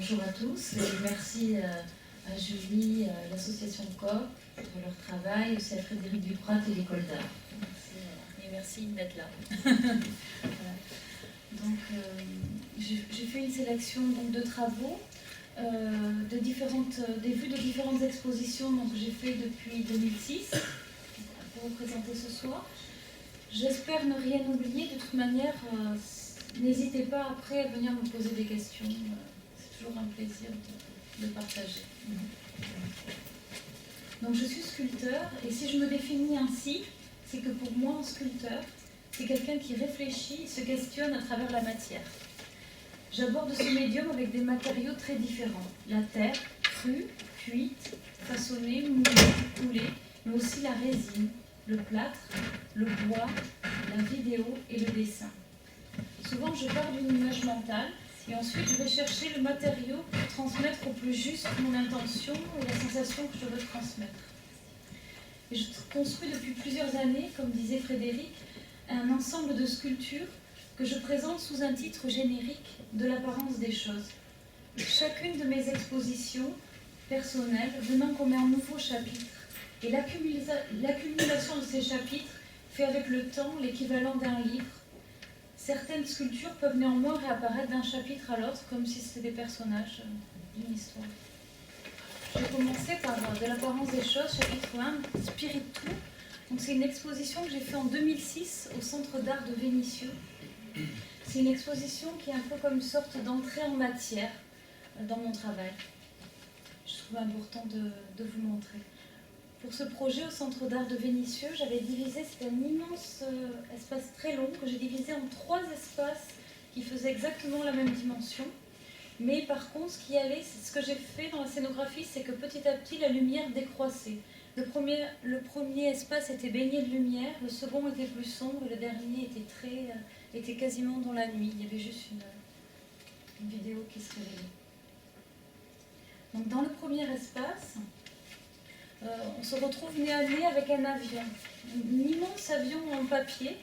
Bonjour à tous et merci à Julie, à l'association COP pour leur travail, aussi à Frédéric Duprat et l'école d'art. Merci d'être là. Voilà. Donc, j'ai fait une sélection donc, de travaux, des vues de différentes expositions que j'ai fait depuis 2006 pour vous présenter ce soir. J'espère ne rien oublier. De toute manière, n'hésitez pas après à venir me poser des questions. C'est toujours un plaisir de partager. Donc je suis sculpteur et si je me définis ainsi, c'est que pour moi un sculpteur, c'est quelqu'un qui réfléchit et se questionne à travers la matière. J'aborde ce médium avec des matériaux très différents. La terre, crue, cuite, façonnée, moulée, coulée, mais aussi la résine, le plâtre, le bois, la vidéo et le dessin. Souvent je pars d'une image mentale et ensuite je vais chercher le matériau pour transmettre au plus juste mon intention et la sensation que je veux transmettre. Et je construis depuis plusieurs années, comme disait Frédéric, un ensemble de sculptures que je présente sous un titre générique de l'apparence des choses. Chacune de mes expositions personnelles venant comme un nouveau chapitre. Et l'accumulation de ces chapitres fait avec le temps l'équivalent d'un livre. Certaines sculptures peuvent néanmoins réapparaître d'un chapitre à l'autre comme si c'était des personnages d'une histoire. Je vais commencer par de l'apparence des choses, chapitre 1, Spiritu. C'est une exposition que j'ai faite en 2006 au Centre d'art de Vénissieux. C'est une exposition qui est un peu comme une sorte d'entrée en matière dans mon travail. Je trouve important de vous montrer. Pour ce projet au Centre d'art de Vénissieux, j'avais divisé, c'était un immense espace très long que j'ai divisé en 3 espaces qui faisaient exactement la même dimension. Mais par contre, ce que j'ai fait dans la scénographie, c'est que petit à petit, la lumière décroissait. Le premier espace était baigné de lumière, le second était plus sombre et le dernier était quasiment dans la nuit. Il y avait juste une vidéo qui se révélait. Donc dans le premier espace, on se retrouve nez à nez avec un avion, un immense avion en papier,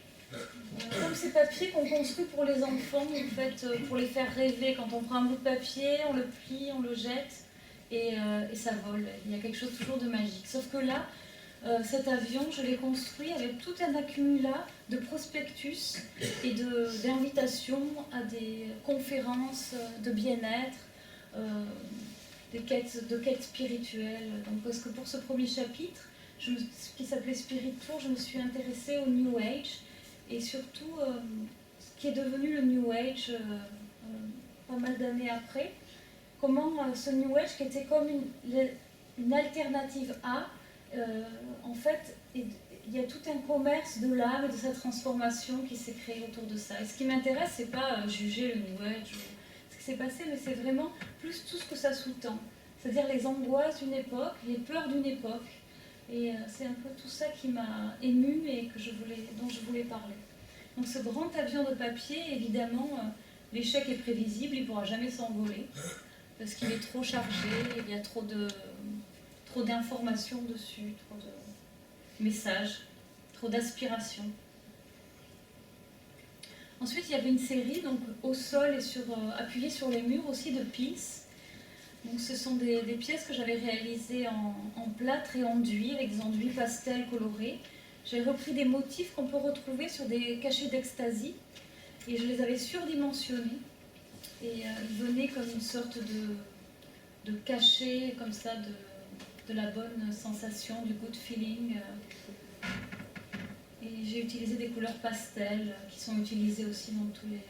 comme ces papiers qu'on construit pour les enfants, en fait, pour les faire rêver. Quand on prend un bout de papier, on le plie, on le jette et ça vole. Il y a quelque chose toujours de magique. Sauf que là, cet avion, je l'ai construit avec tout un accumulat de prospectus et d'invitations à des conférences de bien-être, de quêtes spirituelles. Donc, parce que pour ce premier chapitre, qui s'appelait Spirit Tour, je me suis intéressée au New Age et surtout ce qui est devenu le New Age pas mal d'années après. Comment ce New Age, qui était comme une alternative à, en fait, il y a tout un commerce de l'âme et de sa transformation qui s'est créé autour de ça. Et ce qui m'intéresse, c'est pas juger le New Age ce qui s'est passé, mais c'est vraiment plus tout ce que ça sous-tend. C'est-à-dire les angoisses d'une époque, les peurs d'une époque. Et c'est un peu tout ça qui m'a émue et dont je voulais parler. Donc ce grand avion de papier, évidemment, l'échec est prévisible, il ne pourra jamais s'envoler, parce qu'il est trop chargé, il y a trop d'informations dessus, trop de messages, trop d'aspirations. Ensuite, il y avait une série, donc au sol et appuyée sur les murs aussi, de pins. Donc, ce sont des pièces que j'avais réalisées en plâtre et enduit, avec des enduits pastels colorés. J'ai repris des motifs qu'on peut retrouver sur des cachets d'ecstasy et je les avais surdimensionnés. Et ils venaient comme une sorte de cachet, comme ça, de la bonne sensation, du good feeling. Et j'ai utilisé des couleurs pastel qui sont utilisées aussi dans tous les...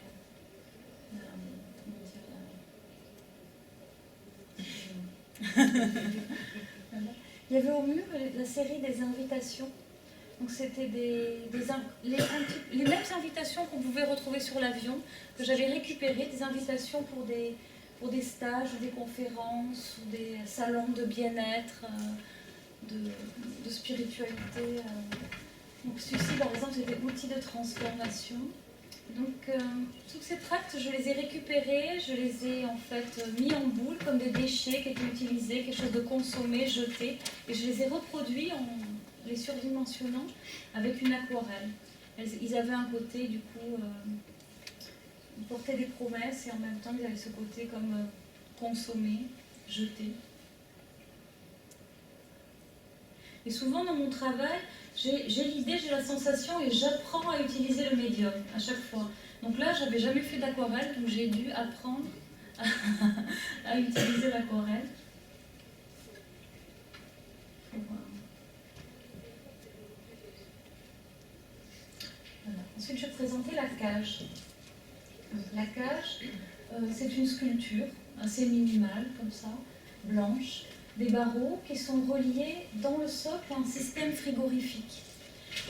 Il y avait au mur la série des invitations. Donc c'était les mêmes invitations qu'on pouvait retrouver sur l'avion, que j'avais récupérées, des invitations pour des pour des stages ou des conférences ou des salons de bien-être, de spiritualité. Donc celui-ci, par exemple, c'était outils de transformation. Donc toutes ces tracts, je les ai récupérés, je les ai en fait mis en boule comme des déchets qui étaient utilisés, quelque chose de consommé, jeté, et je les ai reproduits en les surdimensionnant avec une aquarelle. Ils avaient un côté du coup, ils portaient des promesses et en même temps ils avaient ce côté comme consommé, jeté. Et souvent dans mon travail, j'ai l'idée, j'ai la sensation et j'apprends à utiliser le médium à chaque fois. Donc là, j'avais jamais fait d'aquarelle, donc j'ai dû apprendre à utiliser l'aquarelle. Voilà. Ensuite, je vais présenter la cage. La cage, c'est une sculpture assez minimale, comme ça, blanche, des barreaux qui sont reliés dans le socle à un système frigorifique.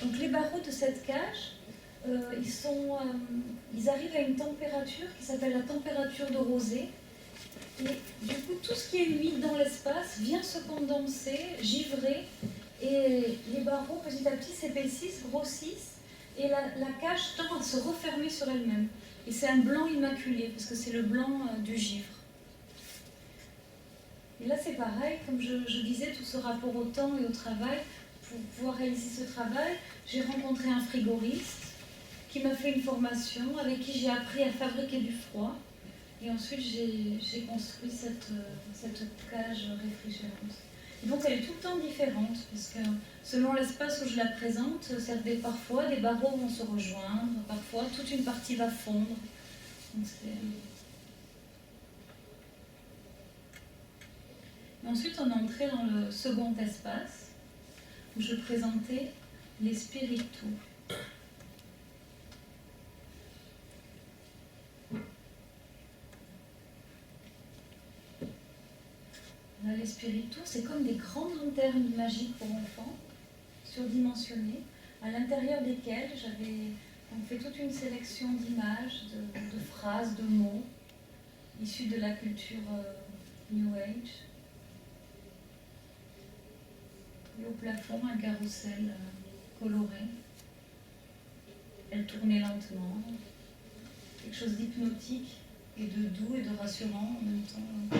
Donc les barreaux de cette cage, ils arrivent à une température qui s'appelle la température de rosée. Et du coup, tout ce qui est humide dans l'espace vient se condenser, givrer, et les barreaux petit à petit s'épaississent, grossissent, et la cage tend à se refermer sur elle-même. Et c'est un blanc immaculé, parce que c'est le blanc du givre. Et là, c'est pareil, comme je disais, tout ce rapport au temps et au travail. Pour pouvoir réaliser ce travail, j'ai rencontré un frigoriste qui m'a fait une formation, avec qui j'ai appris à fabriquer du froid. Et ensuite, j'ai construit cette cage réfrigérante. Et donc, elle est tout le temps différente, parce que selon l'espace où je la présente, parfois des barreaux vont se rejoindre, parfois toute une partie va fondre. Donc, ensuite, on est entré dans le second espace, où je présentais les spiritus. Les spiritus, c'est comme des grandes lanternes magiques pour enfants, surdimensionnées, à l'intérieur desquelles j'avais fait toute une sélection d'images, de phrases, de mots, issus de la culture New Age. Et au plafond, un carrousel coloré. Elle tournait lentement. Quelque chose d'hypnotique et de doux et de rassurant en même temps.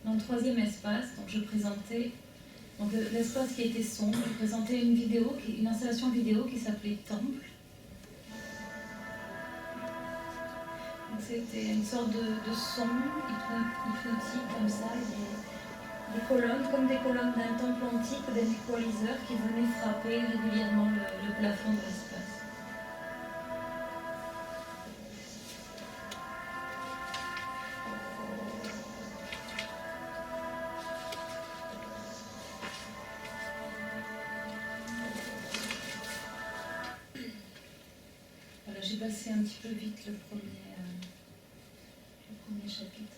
Dans le troisième espace, donc je présentais l'espace qui était sombre, je présentais une installation vidéo qui s'appelait Temple. C'était une sorte de son hypnotique comme ça, des colonnes, comme des colonnes d'un temple antique, d'un équaliseur qui venait frapper régulièrement le plafond de l'espace. Voilà, j'ai passé un petit peu vite le premier chapitre.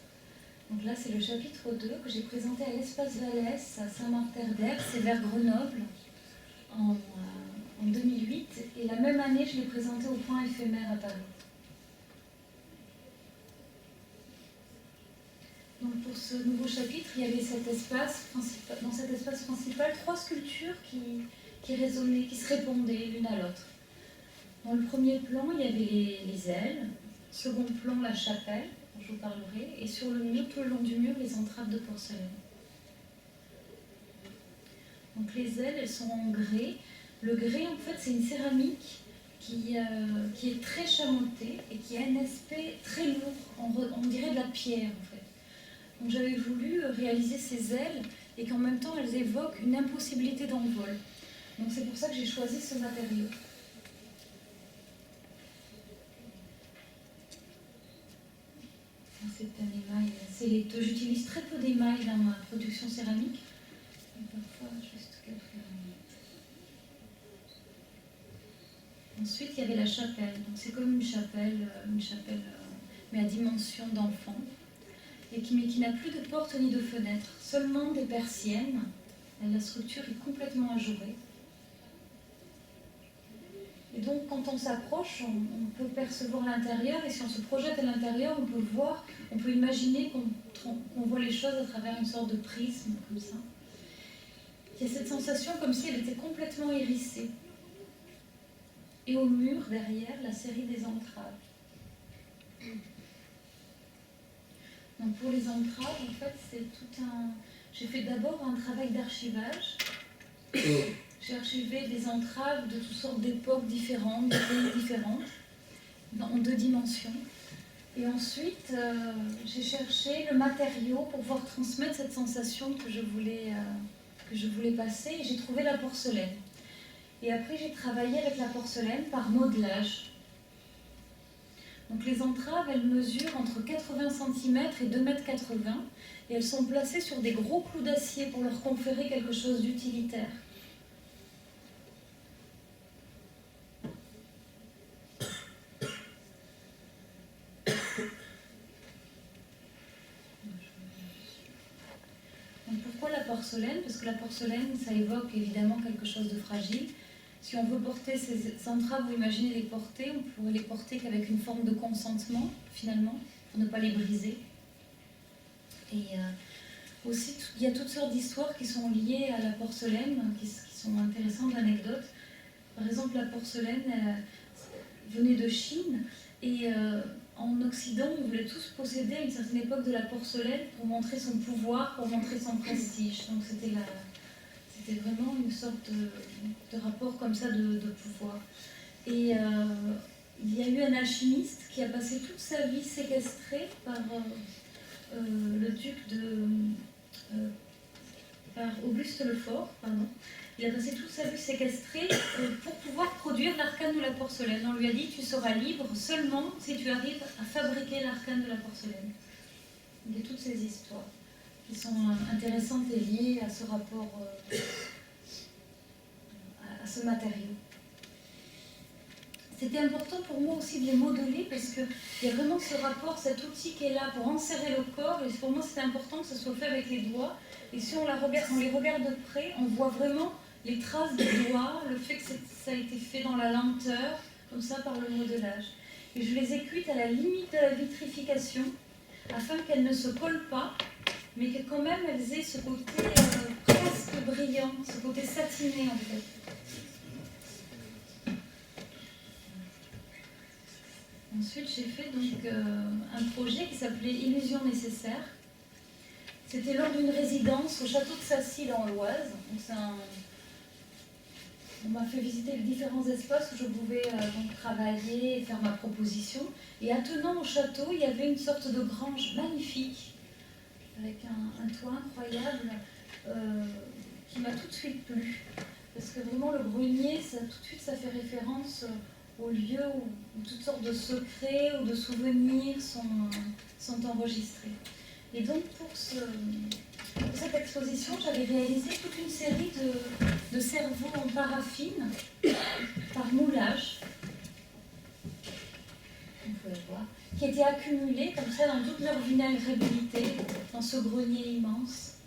Donc là, c'est le chapitre 2 que j'ai présenté à l'Espace Vallès, à Saint-Martin-d'Air, c'est vers Grenoble, en 2008. Et la même année, je l'ai présenté au Point éphémère à Paris. Donc pour ce nouveau chapitre, il y avait dans cet espace principal, 3 sculptures qui résonnaient, qui se répondaient l'une à l'autre. Dans le premier plan, il y avait les ailes. Second plan, la chapelle, dont je vous parlerai. Et sur le mur, tout le long du mur, les entraves de porcelaine. Donc les ailes, elles sont en grès. Le grès, en fait, c'est une céramique qui est très chamontée et qui a un aspect très lourd. On dirait de la pierre, en fait. Donc j'avais voulu réaliser ces ailes et qu'en même temps, elles évoquent une impossibilité d'envol. Donc c'est pour ça que j'ai choisi ce matériau. C'est un émail assez laiteux. J'utilise très peu d'émail dans ma production céramique. Et parfois, juste quelques... Ensuite, il y avait la chapelle. Donc c'est comme une chapelle mais à dimension d'enfant. Et qui n'a plus de porte ni de fenêtre, seulement des persiennes. La structure est complètement ajourée. quand on s'approche, on peut percevoir l'intérieur, et si on se projette à l'intérieur, on peut voir, on peut imaginer qu'on voit les choses à travers une sorte de prisme, comme ça. Il y a cette sensation comme si elle était complètement hérissée. Et au mur, derrière, la série des entraves. Donc pour les entraves, en fait, c'est tout un... J'ai fait d'abord un travail d'archivage. J'ai archivé des entraves de toutes sortes d'époques différentes, de pays différents, en 2 dimensions. Et ensuite, j'ai cherché le matériau pour pouvoir transmettre cette sensation que je voulais passer, et j'ai trouvé la porcelaine. Et après, j'ai travaillé avec la porcelaine par modelage. Donc les entraves, elles mesurent entre 80 cm et 2,80 m, et elles sont placées sur des gros clous d'acier pour leur conférer quelque chose d'utilitaire. Donc pourquoi la porcelaine? Parce que la porcelaine, ça évoque évidemment quelque chose de fragile. Si on veut porter ces entraves, vous imaginez les porter, on pourrait les porter qu'avec une forme de consentement, finalement, pour ne pas les briser. Et aussi, il y a toutes sortes d'histoires qui sont liées à la porcelaine, qui sont intéressantes, d'anecdotes. Par exemple, la porcelaine venait de Chine, et en Occident, on voulait tous posséder à une certaine époque de la porcelaine pour montrer son pouvoir, pour montrer son prestige. Donc c'était vraiment une sorte de rapport comme ça de pouvoir. Et il y a eu un alchimiste qui a passé toute sa vie séquestré par le duc par Auguste Lefort, pardon. Il a passé toute sa vie séquestré pour pouvoir produire l'arcane de la porcelaine. On lui a dit, tu seras libre seulement si tu arrives à fabriquer l'arcane de la porcelaine. Il y a toutes ces histoires qui sont intéressantes et liées à ce rapport, à ce matériau. C'était important pour moi aussi de les modeler parce qu'il y a vraiment ce rapport, cet outil qui est là pour enserrer le corps, et pour moi c'était important que ce soit fait avec les doigts. Et si on les regarde de près, on voit vraiment les traces des doigts, le fait que ça a été fait dans la lenteur, comme ça par le modelage. Et je les ai cuites à la limite de la vitrification, afin qu'elles ne se collent pas, mais que quand même elles aient ce côté presque brillant, ce côté satiné en fait. Ensuite, j'ai fait donc un projet qui s'appelait Illusion nécessaire. C'était lors d'une résidence au château de Sacy dans l'Oise. On m'a fait visiter les différents espaces où je pouvais donc travailler et faire ma proposition. Et attenant au château, il y avait une sorte de grange magnifique, avec un toit incroyable, qui m'a tout de suite plu. Parce que vraiment, le grenier, tout de suite, ça fait référence au lieu où toutes sortes de secrets ou de souvenirs sont enregistrés. Et donc, pour cette exposition, j'avais réalisé toute une série de cerveaux en paraffine par moulage, vous pouvez voir, qui étaient accumulés comme ça dans toute leur vulnérabilité, dans ce grenier immense,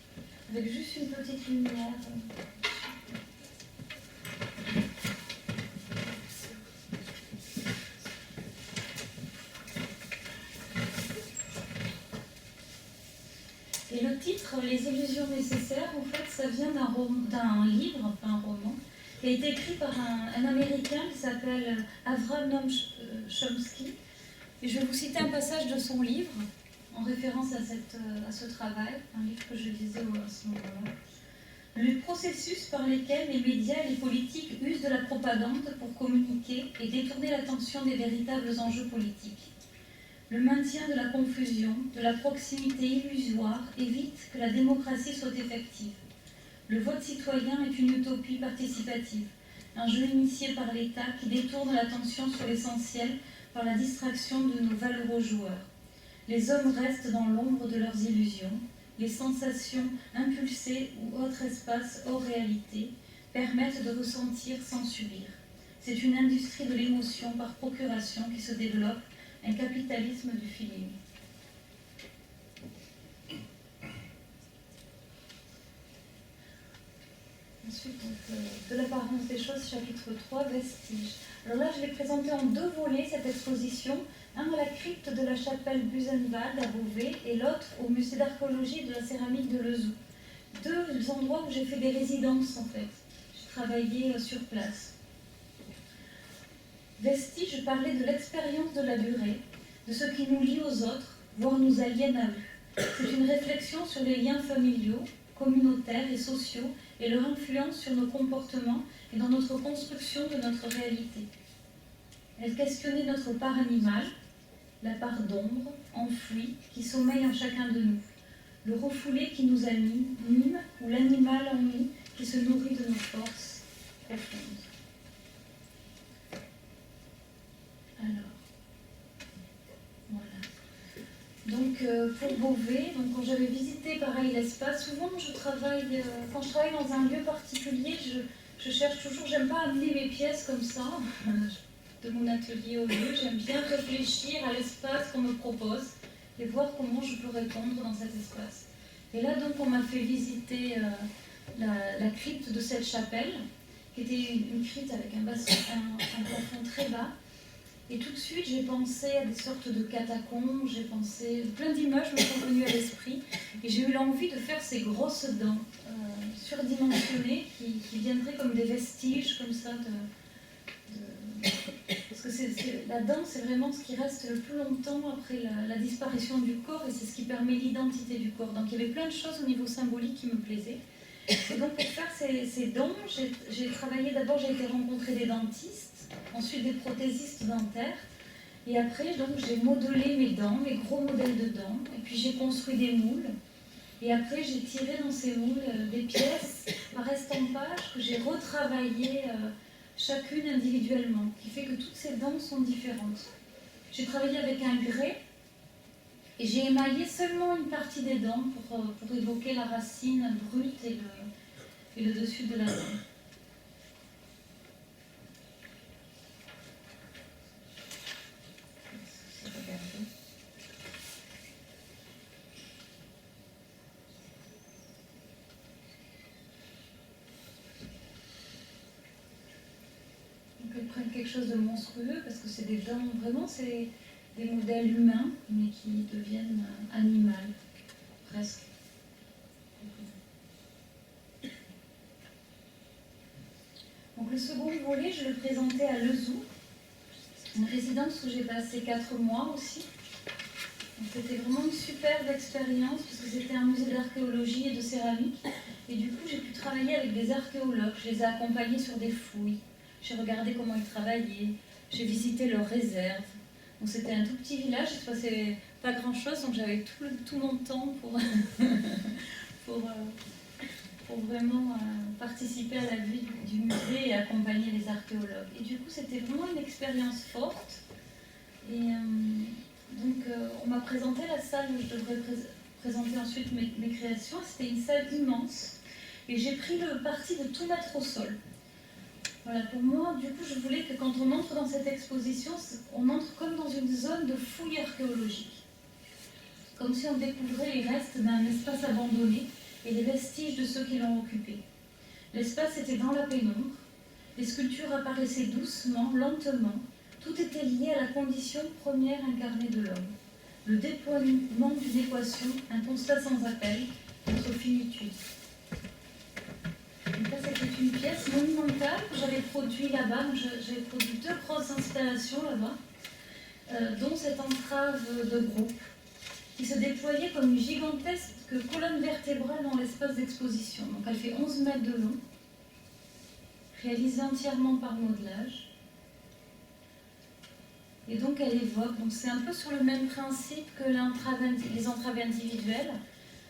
avec juste une petite lumière. Et le titre, Les illusions nécessaires, en fait, ça vient d'un livre, enfin un roman, qui a été écrit par un Américain qui s'appelle Avram Noam Chomsky. Et je vais vous citer un passage de son livre, en référence à ce travail, un livre que je lisais à ce moment-là. Le processus par lesquels les médias et les politiques usent de la propagande pour communiquer et détourner l'attention des véritables enjeux politiques. Le maintien de la confusion, de la proximité illusoire évite que la démocratie soit effective. Le vote citoyen est une utopie participative, un jeu initié par l'État qui détourne l'attention sur l'essentiel par la distraction de nos valeureux joueurs. Les hommes restent dans l'ombre de leurs illusions, les sensations impulsées ou autres espaces hors réalité permettent de ressentir sans subir. C'est une industrie de l'émotion par procuration qui se développe, un capitalisme du feeling. Ensuite, donc, de l'apparence des choses, chapitre 3, vestiges. Alors là, je l'ai présenté en 2 volets, cette exposition. Un à la crypte de la chapelle Buzenwald à Beauvais et l'autre au musée d'archéologie de la céramique de Lezoux. 2 endroits où j'ai fait des résidences, en fait. J'ai travaillé sur place. Vestiges, je parlais de l'expérience de la durée, de ce qui nous lie aux autres, voire nous aliène à eux. C'est une réflexion sur les liens familiaux, communautaires et sociaux et leur influence sur nos comportements et dans notre construction de notre réalité. Elle questionnait notre part animale, la part d'ombre, enfouie, qui sommeille en chacun de nous, le refoulé qui nous anime, ou l'animal en nous qui se nourrit de nos forces profondes. Alors, voilà. Donc, pour Beauvais, donc, quand j'avais visité pareil l'espace, souvent quand je travaille dans un lieu particulier, je cherche toujours, j'aime pas amener mes pièces comme ça, de mon atelier au lieu, j'aime bien réfléchir à l'espace qu'on me propose et voir comment je peux répondre dans cet espace. Et là, donc, on m'a fait visiter la crypte de cette chapelle, qui était une crypte avec un plafond très bas. Et tout de suite, j'ai pensé à des sortes de catacombes, j'ai pensé... Plein d'images me sont venues à l'esprit. Et j'ai eu l'envie de faire ces grosses dents surdimensionnées qui viendraient comme des vestiges, comme ça, Parce que la dent, c'est vraiment ce qui reste le plus longtemps après la disparition du corps, et c'est ce qui permet l'identité du corps. Donc il y avait plein de choses au niveau symbolique qui me plaisaient. Et donc pour faire ces dents, j'ai travaillé, d'abord j'ai été rencontrer des dentistes, ensuite des prothésistes dentaires, et après donc j'ai modelé mes dents, mes gros modèles de dents, et puis j'ai construit des moules, et après j'ai tiré dans ces moules des pièces par estampage que j'ai retravaillées chacune individuellement, qui fait que toutes ces dents sont différentes. J'ai travaillé avec un grès, et j'ai émaillé seulement une partie des dents pour évoquer la racine brute et le dessus de la dent. Donc elles prennent quelque chose de monstrueux parce que c'est des dents, vraiment c'est des modèles humains mais qui deviennent animales, presque. Donc le second volet, je le présentais à Lezoux, une résidence où j'ai passé 4 mois aussi. C'était vraiment une superbe expérience parce que c'était un musée d'archéologie et de céramique. Et du coup, j'ai pu travailler avec des archéologues. Je les ai accompagnés sur des fouilles. J'ai regardé comment ils travaillaient. J'ai visité leurs réserves. Donc c'était un tout petit village. Il ne se passait pas grand-chose. Donc j'avais tout mon temps pour vraiment participer à la vie du musée et accompagner les archéologues. Et du coup, c'était vraiment une expérience forte. Et donc, on m'a présenté la salle où je devrais présenter ensuite mes créations. C'était une salle immense. Et j'ai pris le parti de tout mettre au sol. Voilà, pour moi, du coup, je voulais que quand on entre dans cette exposition, on entre comme dans une zone de fouille archéologique. Comme si on découvrait les restes d'un espace abandonné et les vestiges de ceux qui l'ont occupé. L'espace était dans la pénombre. Les sculptures apparaissaient doucement, lentement. Tout était lié à la condition première incarnée de l'homme. Le déploiement d'une équation, un constat sans appel, notre finitude. Donc là, c'était une pièce monumentale que j'avais produite là-bas. J'ai produit 2 grosses installations là-bas, dont cette entrave de groupe, qui se déployait comme une gigantesque colonne vertébrale dans l'espace d'exposition. Donc elle fait 11 mètres de long, réalisée entièrement par modelage. Et donc elle évoque, donc c'est un peu sur le même principe que les entraves individuelles,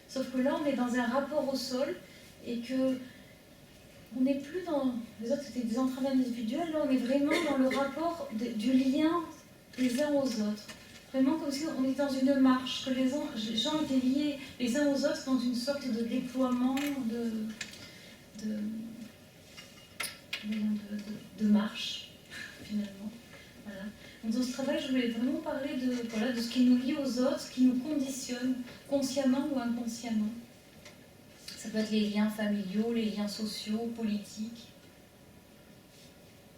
sauf que là on est dans un rapport au sol et que on n'est plus dans, les autres c'était des entraves individuelles, là on est vraiment dans le rapport du lien les uns aux autres. Vraiment comme si on était dans une marche, que les gens étaient liés les uns aux autres dans une sorte de déploiement de marche, finalement. Voilà. Donc dans ce travail, je voulais vraiment parler de ce qui nous lie aux autres, ce qui nous conditionne, consciemment ou inconsciemment. Ça peut être les liens familiaux, les liens sociaux, politiques.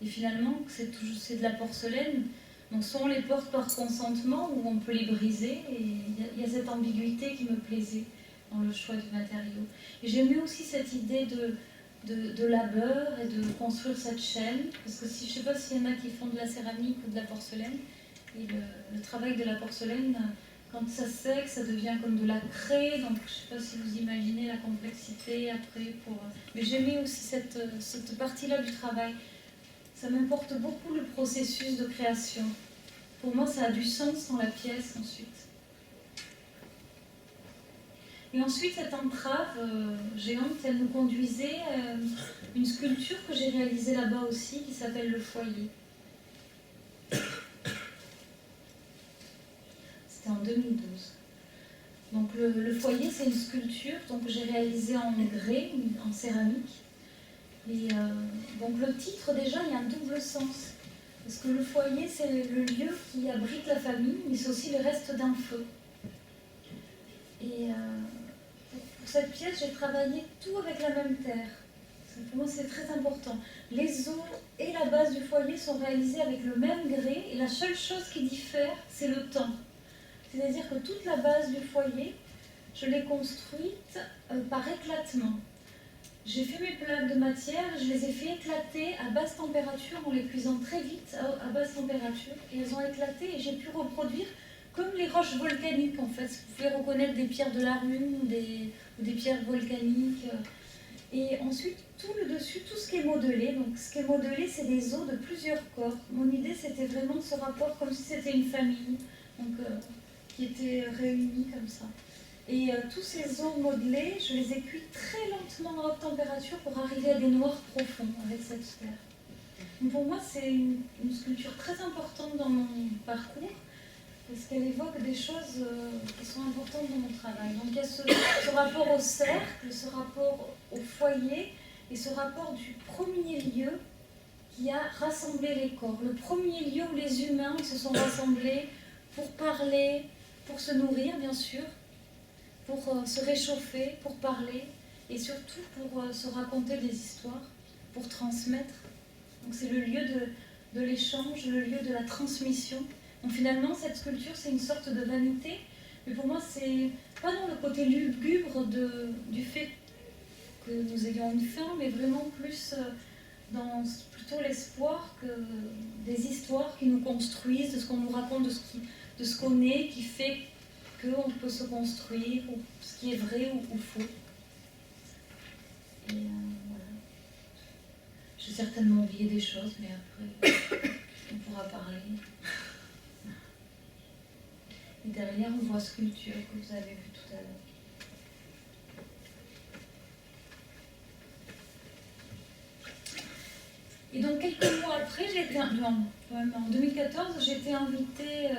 Et finalement, c'est de la porcelaine. Donc soit on les porte par consentement ou on peut les briser. Et il y a cette ambiguïté qui me plaisait dans le choix du matériau. Et j'aimais aussi cette idée de labeur et de construire cette chaîne. Parce que je ne sais pas s'il y en a qui font de la céramique ou de la porcelaine. Et le travail de la porcelaine, quand ça sec, ça devient comme de la craie. Donc je ne sais pas si vous imaginez la complexité après. Mais j'aimais aussi cette partie-là du travail. Ça m'importe beaucoup le processus de création. Pour moi, ça a du sens dans la pièce ensuite. Et ensuite, cette entrave géante, elle nous conduisait à une sculpture que j'ai réalisée là-bas aussi, qui s'appelle Le Foyer. C'était en 2012. Donc le Foyer, c'est une sculpture que j'ai réalisée en grès, en céramique. Et donc le titre, déjà, il y a un double sens. Parce que le foyer, c'est le lieu qui abrite la famille, mais c'est aussi le reste d'un feu. Et pour cette pièce, j'ai travaillé tout avec la même terre. Pour moi, c'est très important. Les os et la base du foyer sont réalisés avec le même grès, et la seule chose qui diffère, c'est le temps. C'est-à-dire que toute la base du foyer, je l'ai construite par éclatement. J'ai fait mes plaques de matière, je les ai fait éclater à basse température en les cuisant très vite à basse température. Et elles ont éclaté et j'ai pu reproduire comme les roches volcaniques en fait. Vous pouvez reconnaître des pierres de la Lune ou des pierres volcaniques. Et ensuite, tout le dessus, tout ce qui est modelé. Donc ce qui est modelé, c'est des os de plusieurs corps. Mon idée, c'était vraiment ce rapport comme si c'était une famille donc, qui était réunie comme ça. Et tous ces os modelés, je les ai cuits très lentement à haute température pour arriver à des noirs profonds avec cette terre. Donc pour moi, c'est une sculpture très importante dans mon parcours parce qu'elle évoque des choses qui sont importantes dans mon travail. Donc il y a ce rapport au cercle, ce rapport au foyer et ce rapport du premier lieu qui a rassemblé les corps. Le premier lieu où les humains se sont rassemblés pour parler, pour se nourrir bien sûr, pour se réchauffer, pour parler, et surtout pour se raconter des histoires, pour transmettre. Donc c'est le lieu de l'échange, le lieu de la transmission. Donc finalement, cette sculpture, c'est une sorte de vanité, mais pour moi, c'est pas dans le côté lugubre du fait que nous ayons une fin, mais vraiment plus dans plutôt l'espoir que des histoires qui nous construisent, de ce qu'on nous raconte, de ce qu'on est, qui fait qu'on peut se construire, ou ce qui est vrai ou faux. Et voilà. J'ai certainement oublié des choses, mais après, on pourra parler. Et derrière, on voit sculpture que vous avez vu tout à l'heure. Et donc, quelques mois après, en 2014, j'ai été invitée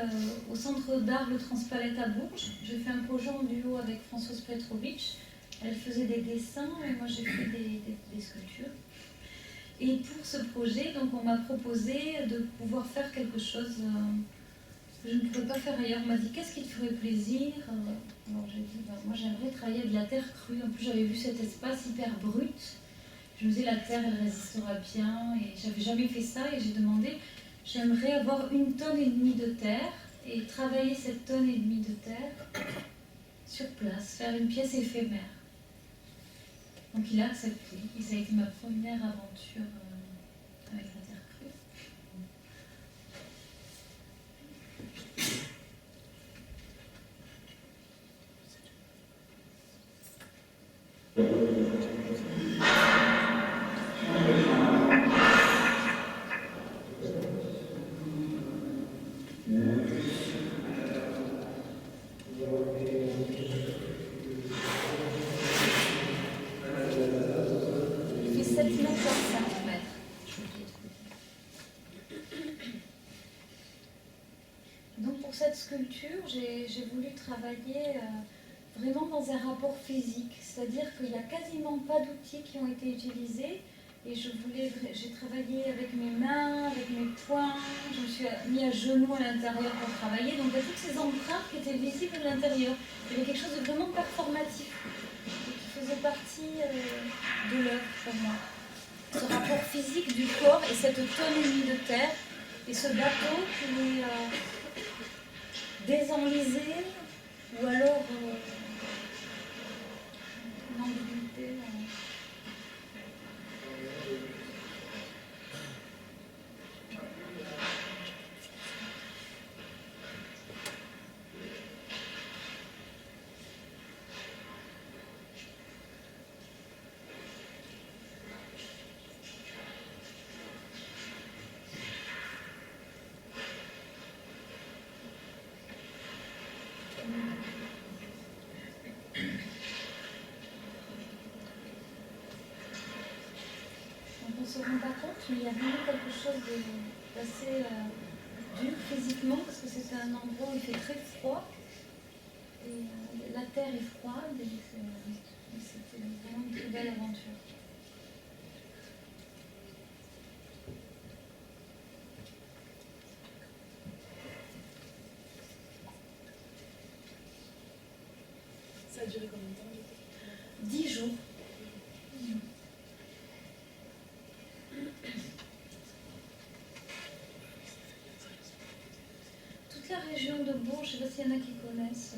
au Centre d'art Le Transpalette à Bourges. J'ai fait un projet en duo avec Françoise Petrovic. Elle faisait des dessins et moi j'ai fait des sculptures. Et pour ce projet, donc, on m'a proposé de pouvoir faire quelque chose que je ne pouvais pas faire ailleurs. On m'a dit, qu'est-ce qui te ferait plaisir? Alors j'ai dit, moi j'aimerais travailler avec de la terre crue. En plus, j'avais vu cet espace hyper brut. Je me disais, la terre, elle résistera bien. Et j'avais jamais fait ça. Et j'ai demandé, j'aimerais avoir 1,5 tonne de terre et travailler cette 1,5 tonne de terre sur place, faire une pièce éphémère. Donc il a accepté. Et ça a été ma première aventure avec la terre crue. Il fait 7 mètres par 5 mètres. Donc pour cette sculpture, j'ai voulu travailler vraiment dans un rapport physique, c'est-à-dire qu'il n'y a quasiment pas d'outils qui ont été utilisés et j'ai travaillé avec mes mains, avec mes poings, je me suis mis à genoux à l'intérieur pour travailler, donc il y a toutes ces empreintes qui étaient visibles à l'intérieur. Il y avait quelque chose de vraiment performatif, qui faisait partie de l'œuvre pour moi. Ce rapport physique du corps et cette tonne unie de terre et ce bateau qui est désenlisé ou alors une ambiguïté. On ne se rend pas compte, mais il y a vraiment quelque chose d'assez dur physiquement parce que c'est un endroit où il fait très froid et la terre est froide et c'était vraiment une très belle aventure. Ça a duré combien de temps? 10 jours. Toute la région de Bourges, je ne sais pas s'il y en a qui connaissent,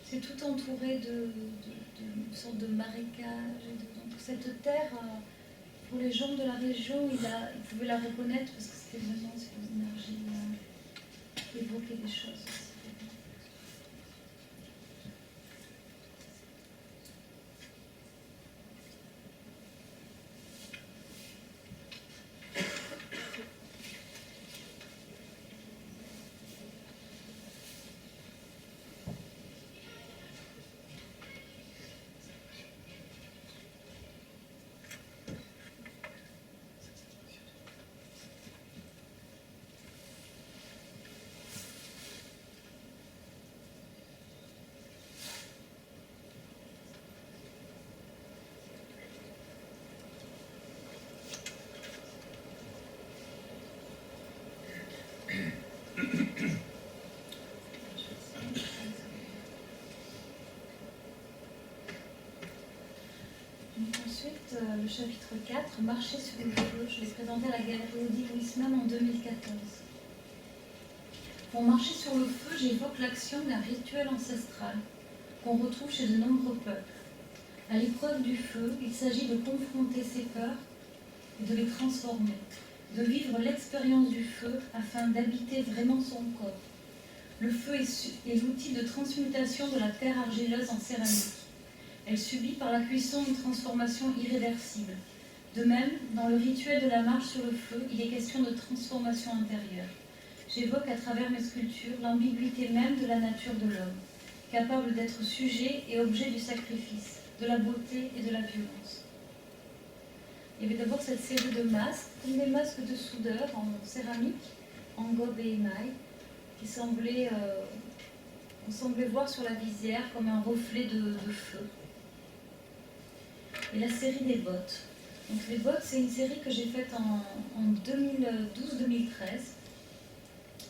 c'est tout entouré d'une sorte de marécage. Donc cette terre, pour les gens de la région, ils pouvaient la reconnaître parce que c'était vraiment cette énergie qui évoquait des choses aussi. Ensuite, le chapitre 4, Marcher sur le feu, je l'ai présenté à la galerie Audi Louisman en 2014. Pour marcher sur le feu, j'évoque l'action d'un rituel ancestral qu'on retrouve chez de nombreux peuples. À l'épreuve du feu, il s'agit de confronter ses peurs et de les transformer, de vivre l'expérience du feu afin d'habiter vraiment son corps. Le feu est l'outil de transmutation de la terre argileuse en céramique. Elle subit par la cuisson une transformation irréversible. De même, dans le rituel de la marche sur le feu, il est question de transformation intérieure. J'évoque à travers mes sculptures l'ambiguïté même de la nature de l'homme, capable d'être sujet et objet du sacrifice, de la beauté et de la violence. Il y avait d'abord cette série de masques, comme des masques de soudeur en céramique, en gobe et émail, qui on semblait voir sur la visière comme un reflet de feu. Et la série des bottes. Donc les bottes, c'est une série que j'ai faite en 2012-2013.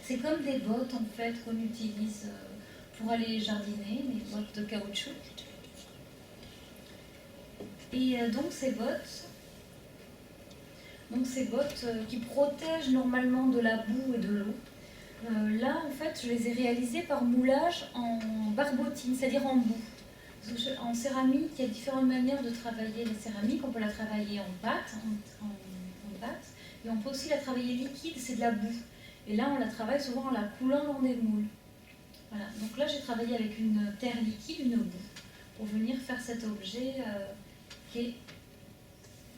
C'est comme des bottes en fait qu'on utilise pour aller jardiner, des bottes de caoutchouc. Et donc ces bottes qui protègent normalement de la boue et de l'eau, là en fait je les ai réalisées par moulage en barbotine, c'est-à-dire en boue. En céramique, il y a différentes manières de travailler la céramique. On peut la travailler en pâte, et on peut aussi la travailler liquide, c'est de la boue. Et là, on la travaille souvent en la coulant dans des moules. Voilà. Donc là, j'ai travaillé avec une terre liquide, une boue, pour venir faire cet objet qui est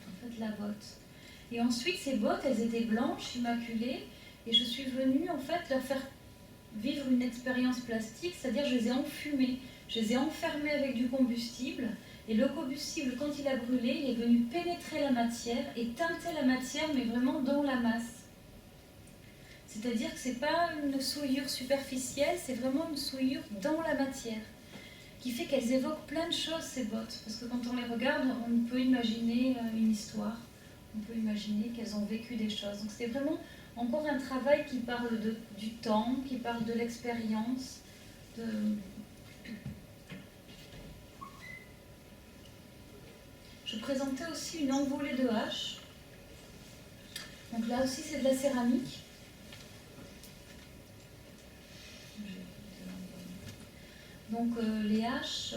en fait la botte. Et ensuite, ces bottes, elles étaient blanches, immaculées, et je suis venue en fait leur faire vivre une expérience plastique, c'est-à-dire je les ai enfumées. Je les ai enfermés avec du combustible et le combustible, quand il a brûlé, il est venu pénétrer la matière et teinter la matière, mais vraiment dans la masse. C'est-à-dire que ce n'est pas une souillure superficielle, c'est vraiment une souillure dans la matière, qui fait qu'elles évoquent plein de choses, ces bottes. Parce que quand on les regarde, on peut imaginer une histoire, on peut imaginer qu'elles ont vécu des choses. Donc c'est vraiment encore un travail qui parle du temps, qui parle de l'expérience, je présentais aussi une envolée de haches. Donc là aussi, c'est de la céramique. Donc les haches,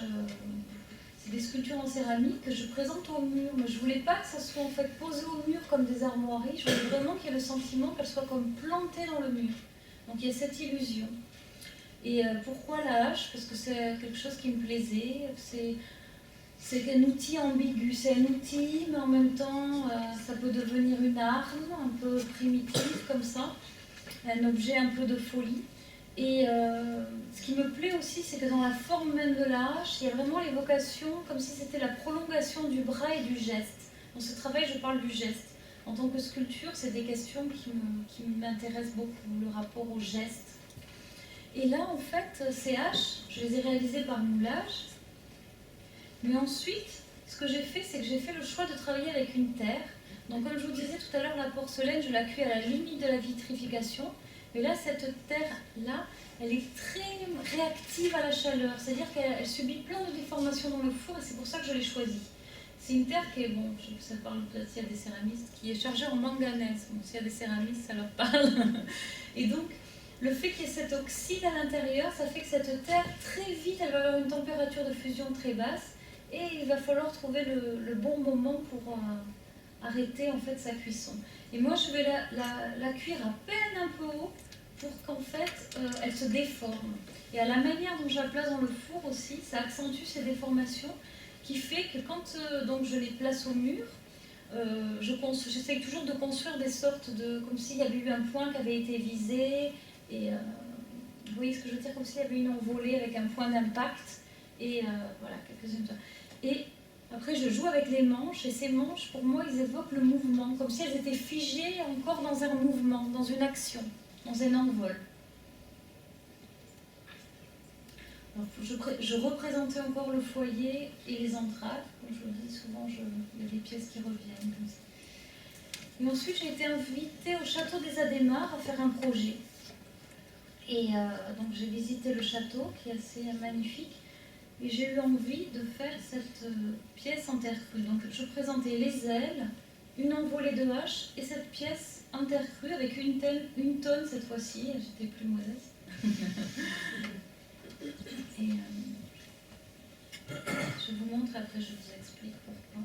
c'est des sculptures en céramique que je présente au mur. Mais je ne voulais pas que ça soit en fait posé au mur comme des armoiries. Je voulais vraiment qu'il y ait le sentiment qu'elles soient comme plantées dans le mur. Donc il y a cette illusion. Et pourquoi la hache? Parce que c'est quelque chose qui me plaisait. C'est un outil ambigu. C'est un outil, mais en même temps, ça peut devenir une arme un peu primitive comme ça. Un objet un peu de folie. Et ce qui me plaît aussi, c'est que dans la forme même de la hache, il y a vraiment l'évocation comme si c'était la prolongation du bras et du geste. Dans ce travail, je parle du geste. En tant que sculpture, c'est des questions qui m'intéressent beaucoup, le rapport au geste. Et là, en fait, ces haches, je les ai réalisées par moulage. Mais ensuite, ce que j'ai fait, c'est que j'ai fait le choix de travailler avec une terre. Donc, comme je vous disais tout à l'heure, la porcelaine, je la cuis à la limite de la vitrification. Mais là, cette terre-là, elle est très réactive à la chaleur. C'est-à-dire qu'elle subit plein de déformations dans le four et c'est pour ça que je l'ai choisie. C'est une terre qui est, bon, ça parle peut-être s'il y a des céramistes, qui est chargée en manganèse. Bon, s'il y a des céramistes, ça leur parle. Et donc, le fait qu'il y ait cet oxyde à l'intérieur, ça fait que cette terre, très vite, elle va avoir une température de fusion très basse et il va falloir trouver le bon moment pour arrêter en fait sa cuisson. Et moi, je vais la cuire à peine un peu haut pour qu'en fait, elle se déforme. Et à la manière dont je la place dans le four aussi, ça accentue ces déformations qui fait que quand donc je les place au mur, j'essaye toujours de construire des sortes de... comme s'il y avait eu un point qui avait été visé, et vous voyez ce que je veux dire, comme s'il y avait une envolée avec un point d'impact, et voilà, quelques-unes. Et après, je joue avec les manches, et ces manches, pour moi, ils évoquent le mouvement, comme si elles étaient figées encore dans un mouvement, dans une action, dans un envol. Alors, je représentais encore le foyer et les entrailles. Comme je le dis souvent, il y a des pièces qui reviennent comme ça. Et ensuite, j'ai été invitée au château des Adhémar à faire un projet. Et donc, j'ai visité le château, qui est assez magnifique. Et j'ai eu envie de faire cette pièce en terre crue. Donc je présentais les ailes, une envolée de haches et cette pièce en terre crue avec une tonne cette fois-ci. J'étais plus modeste. Et je vous montre, après je vous explique pourquoi.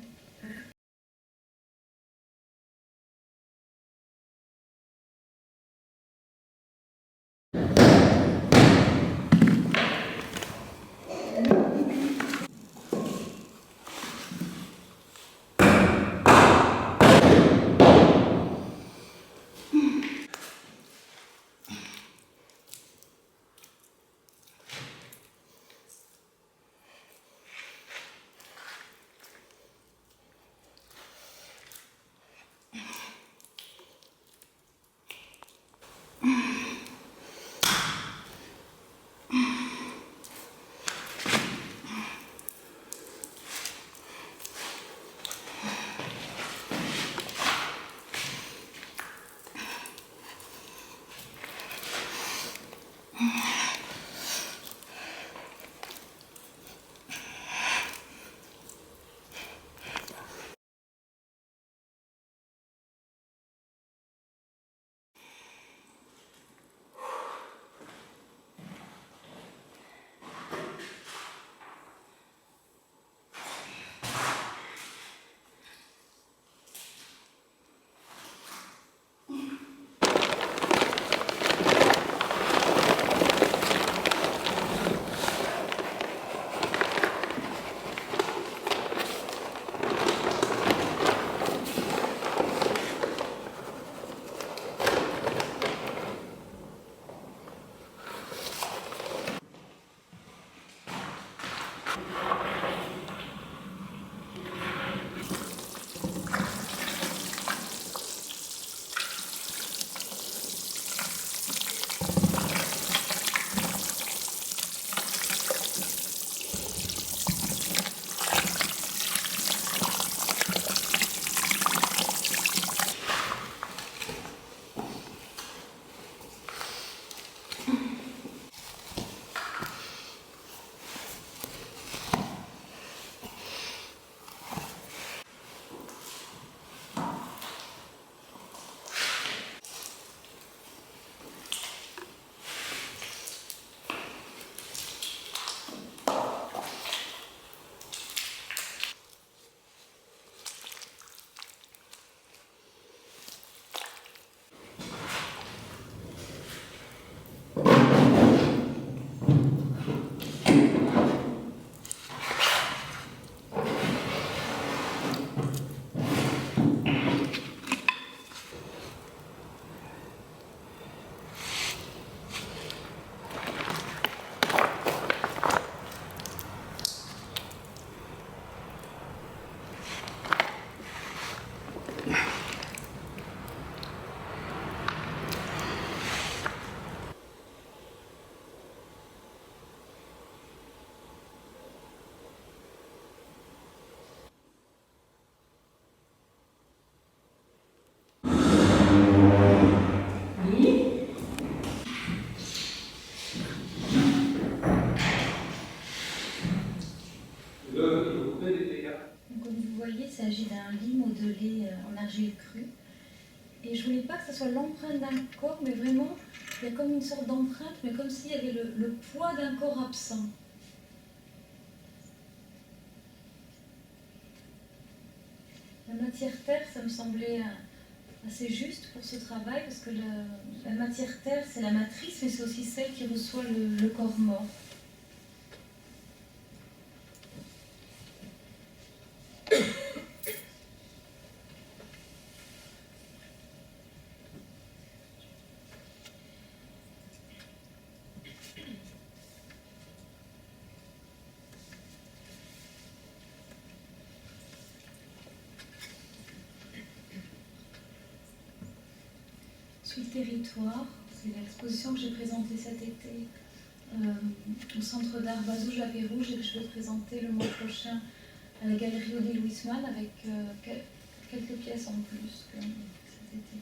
Et je voulais pas que ce soit l'empreinte d'un corps, mais vraiment, il y a comme une sorte d'empreinte, mais comme s'il y avait le poids d'un corps absent. La matière terre, ça me semblait assez juste pour ce travail, parce que la matière terre, c'est la matrice, mais c'est aussi celle qui reçoit le corps mort. Sur le territoire, c'est l'exposition que j'ai présentée cet été au Centre d'art Bazouge-la-Pérouge et que je vais présenter le mois prochain à la Galerie Odile Huisman avec quelques pièces en plus que cet été.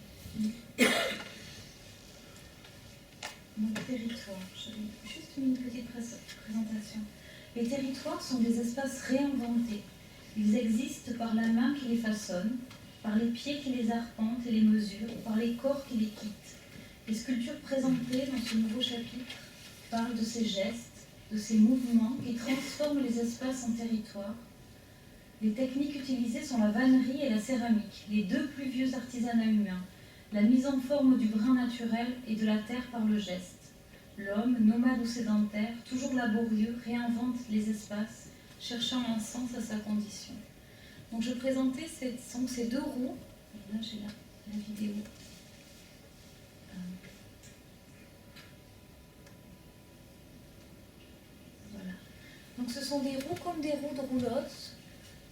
Donc, territoire, j'avais juste mis une petite présentation. Les territoires sont des espaces réinventés. Ils existent par la main qui les façonne, par les pieds qui les arpentent et les mesurent, par les corps qui les quittent. Les sculptures présentées dans ce nouveau chapitre parlent de ces gestes, de ces mouvements qui transforment les espaces en territoires. Les techniques utilisées sont la vannerie et la céramique, les deux plus vieux artisanats humains, la mise en forme du brin naturel et de la terre par le geste. L'homme, nomade ou sédentaire, toujours laborieux, réinvente les espaces, cherchant un sens à sa condition. Donc je présentais ces deux roues, et là j'ai la vidéo. Voilà. Donc ce sont des roues comme des roues de roulotte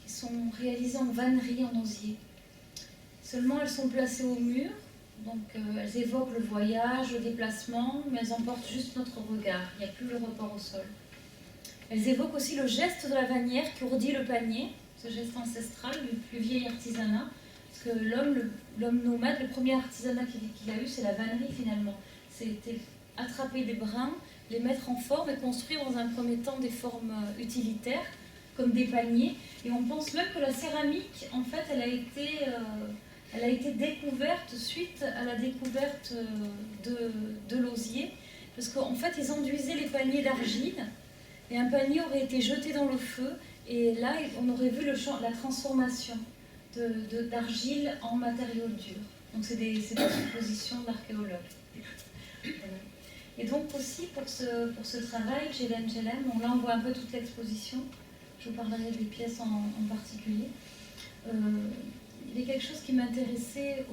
qui sont réalisées en vannerie, en osier. Seulement elles sont placées au mur, donc elles évoquent le voyage, le déplacement, mais elles emportent juste notre regard, il n'y a plus le report au sol. Elles évoquent aussi le geste de la vannière qui ourdit le panier, ce geste ancestral du plus vieil artisanat, parce que l'homme nomade, le premier artisanat qu'il a eu, c'est la vannerie finalement. C'était attraper des brins, les mettre en forme et construire dans un premier temps des formes utilitaires, comme des paniers. Et on pense même que la céramique, en fait, elle a été découverte suite à la découverte de l'osier, parce qu'en fait, ils enduisaient les paniers d'argile, et un panier aurait été jeté dans le feu, et là, on aurait vu la transformation d'argile en matériaux durs. Donc, c'est des suppositions d'archéologues. Voilà. Et donc aussi, pour ce travail, Jelen Jelem, là on voit un peu toute l'exposition, je vous parlerai des pièces en particulier. Il y a quelque chose qui m'intéressait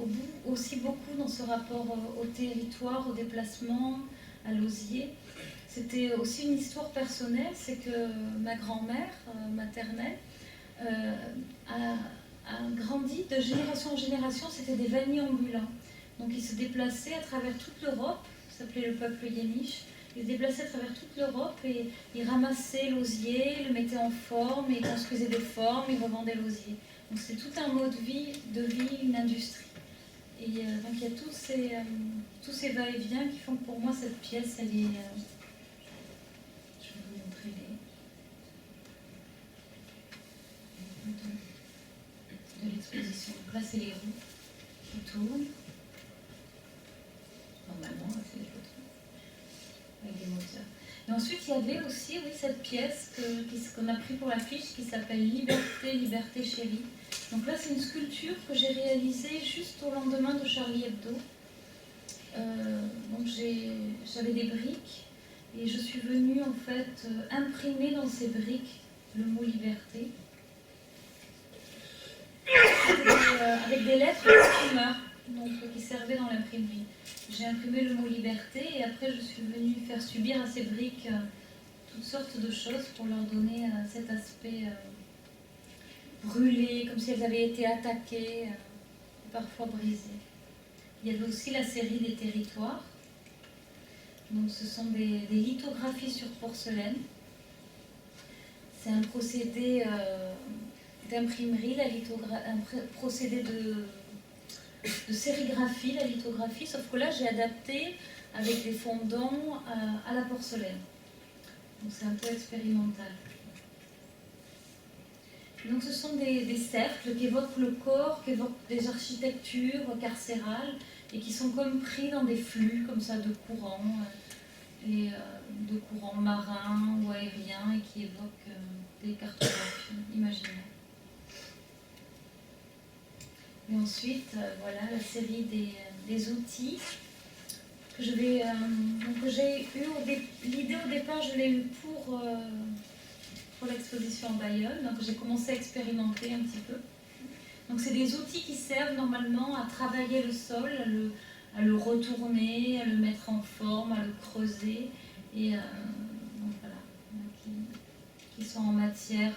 aussi beaucoup dans ce rapport au territoire, au déplacement, à l'osier. C'était aussi une histoire personnelle, c'est que ma grand-mère maternelle a grandi de génération en génération, c'était des vanniers ambulants. Donc ils se déplaçaient à travers toute l'Europe, ça s'appelait le peuple Yéniche. Ils se déplaçaient à travers toute l'Europe et ils ramassaient l'osier, le mettaient en forme, et ils construisaient des formes, ils revendaient l'osier. Donc c'est tout un mode de vie, une industrie. Et donc il y a tous ces va-et-vient qui font que pour moi cette pièce, elle est... je vais vous montrer de l'exposition. Donc là c'est les roues qui tournent. Normalement, c'est les photos avec des moteurs. Et ensuite, il y avait aussi, oui, cette pièce qu'on a pris pour l'affiche qui s'appelle Liberté, Liberté chérie. Donc là, c'est une sculpture que j'ai réalisée juste au lendemain de Charlie Hebdo. Donc j'avais des briques et je suis venue en fait imprimer dans ces briques le mot liberté avec des lettres d'imprimeur qui servaient dans l'imprimerie. J'ai imprimé le mot liberté et après je suis venue faire subir à ces briques toutes sortes de choses pour leur donner cet aspect brûlé, comme si elles avaient été attaquées, parfois brisées. Il y avait aussi la série des territoires. Donc ce sont des lithographies sur porcelaine. C'est un procédé d'imprimerie, un procédé de sérigraphie, la lithographie, sauf que là j'ai adapté avec des fondants à la porcelaine. Donc c'est un peu expérimental. Donc ce sont des cercles qui évoquent le corps, qui évoquent des architectures carcérales et qui sont comme pris dans des flux comme ça de courants, et de courants marins ou aériens et qui évoquent des cartographies imaginaires. Et ensuite, voilà la série des outils que je vais. Donc j'ai eu l'idée au départ, je l'ai eu pour l'exposition en Bayonne, donc j'ai commencé à expérimenter un petit peu. Donc c'est des outils qui servent normalement à travailler le sol, à le retourner, à le mettre en forme, à le creuser, et donc voilà, qui sont en matière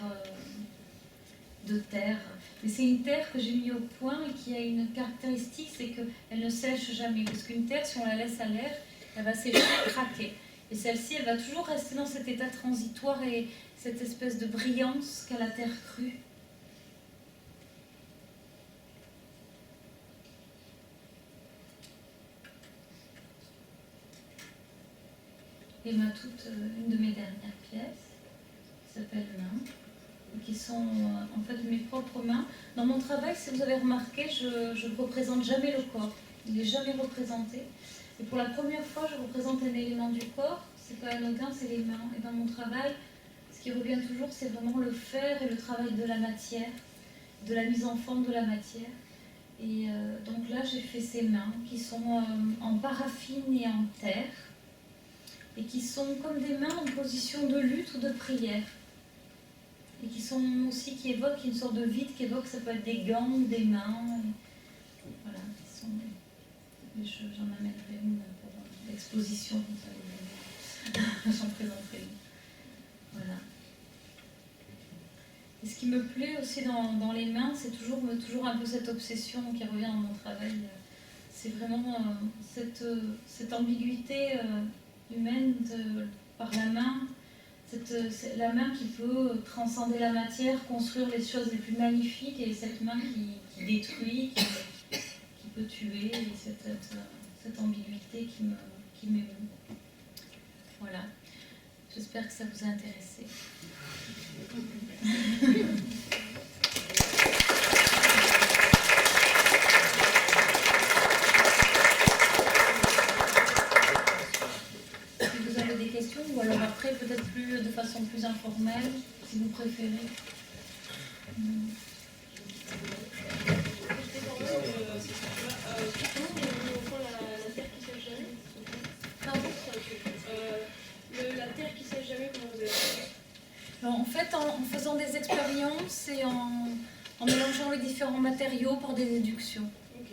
de terre. Mais c'est une terre que j'ai mis au point et qui a une caractéristique, c'est qu'elle ne sèche jamais. Parce qu'une terre, si on la laisse à l'air, elle va sécher et craquer. Et celle-ci, elle va toujours rester dans cet état transitoire et cette espèce de brillance qu'a la terre crue. Et une de mes dernières pièces, qui s'appelle Main, qui sont en fait mes propres mains. Dans mon travail, si vous avez remarqué, je ne représente jamais le corps. Il n'est jamais représenté. Et pour la première fois, je représente un élément du corps. C'est pas anodin, c'est les mains. Et dans mon travail, ce qui revient toujours, c'est vraiment le faire et le travail de la matière, de la mise en forme de la matière. Et donc là, j'ai fait ces mains qui sont en paraffine et en terre, et qui sont comme des mains en position de lutte ou de prière. Et qui sont aussi, qui évoquent une sorte de vide, qui évoque, ça peut être des gants ou des mains. Et voilà, j'en amènerai une pour l'exposition, comme ça, j'en présenterai une. Voilà. Et ce qui me plaît aussi dans les mains, c'est toujours un peu cette obsession qui revient dans mon travail. C'est vraiment cette ambiguïté humaine par la main. C'est la main qui peut transcender la matière, construire les choses les plus magnifiques, et cette main qui détruit, qui peut tuer, et cette ambiguïté qui m'émeut. Voilà. J'espère que ça vous a intéressé. Si vous avez des questions, ou alors après, peut-être de façon plus informelle, si vous préférez. La terre qui sèche jamais. Pardon ? La terre qui sèche jamais, comment vous avez fait? En fait, en faisant des expériences et en mélangeant les différents matériaux par des déductions. Ok.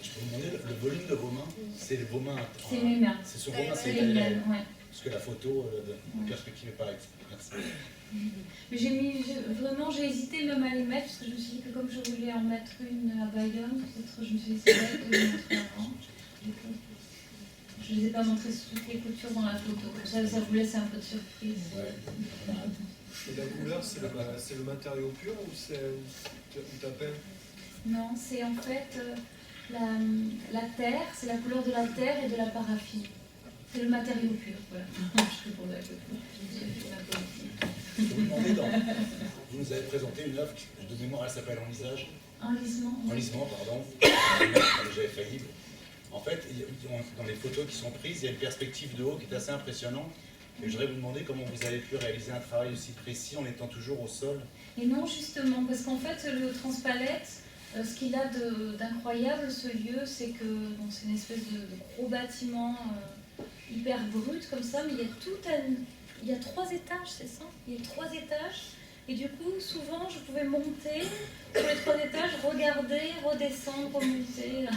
Je peux vous demander, le volume de vos mains, c'est vos mains. C'est mes mains. C'est sur vos mains, C'est les miennes, ouais. Parce que la photo, de perspective n'est pas express. Mais j'ai hésité même à les mettre, parce que je me suis dit que comme je voulais en mettre une à Bayonne, peut-être je me suis dit c'est vrai de les montrer avant. Je ne les ai pas montrées sur toutes les coutures dans la photo, ça vous laisse un peu de surprise. Ouais. Et la couleur, c'est le matériau pur ou tu t'appelles? Non, c'est en fait la terre, c'est la couleur de la terre et de la paraffine. C'est le matériau pur, voilà. Je réponds à la question. Je peux vous demander, vous nous avez présenté une œuvre qui, de mémoire, elle s'appelle Enlisage. Enlisement, pardon. J'avais failli. En fait, dans les photos qui sont prises, il y a une perspective de haut qui est assez impressionnante. Et je voudrais vous demander comment vous avez pu réaliser un travail aussi précis en étant toujours au sol. Et non, justement, parce qu'en fait, le Transpalette, ce qu'il a d'incroyable, ce lieu, c'est que c'est une espèce de gros bâtiment hyper brut comme ça, mais il y a 3 étages, c'est ça? Il y a 3 étages. Et du coup, souvent, je pouvais monter sur les 3 étages, regarder, redescendre, remonter.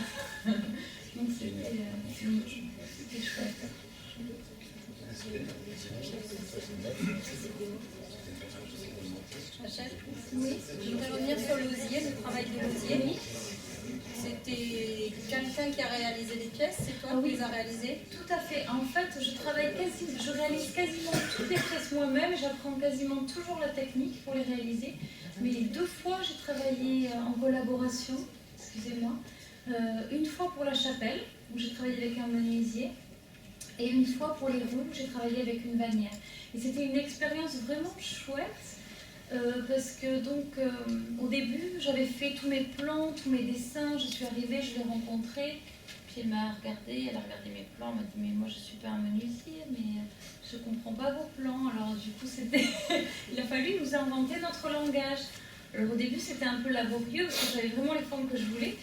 Donc c'était chouette. Oui, je voudrais revenir sur l'osier, le travail de l'osier. Oui. C'était quelqu'un qui a réalisé les pièces, c'est toi qui les as réalisées? Tout à fait. En fait, je réalise quasiment toutes les pièces moi-même, j'apprends quasiment toujours la technique pour les réaliser. Mais 2 fois, j'ai travaillé en collaboration, excusez-moi. Une fois pour la chapelle, où j'ai travaillé avec un menuisier, Et une fois pour les roues, j'ai travaillé avec une vannière. Et c'était une expérience vraiment chouette. Parce que donc au début j'avais fait tous mes plans, tous mes dessins, je suis arrivée, je l'ai rencontré, puis elle m'a regardé, elle a regardé mes plans, elle m'a dit mais moi je suis pas un menuisier, mais je comprends pas vos plans, alors du coup c'était, il a fallu nous inventer notre langage. Alors au début c'était un peu laborieux parce que j'avais vraiment les formes que je voulais,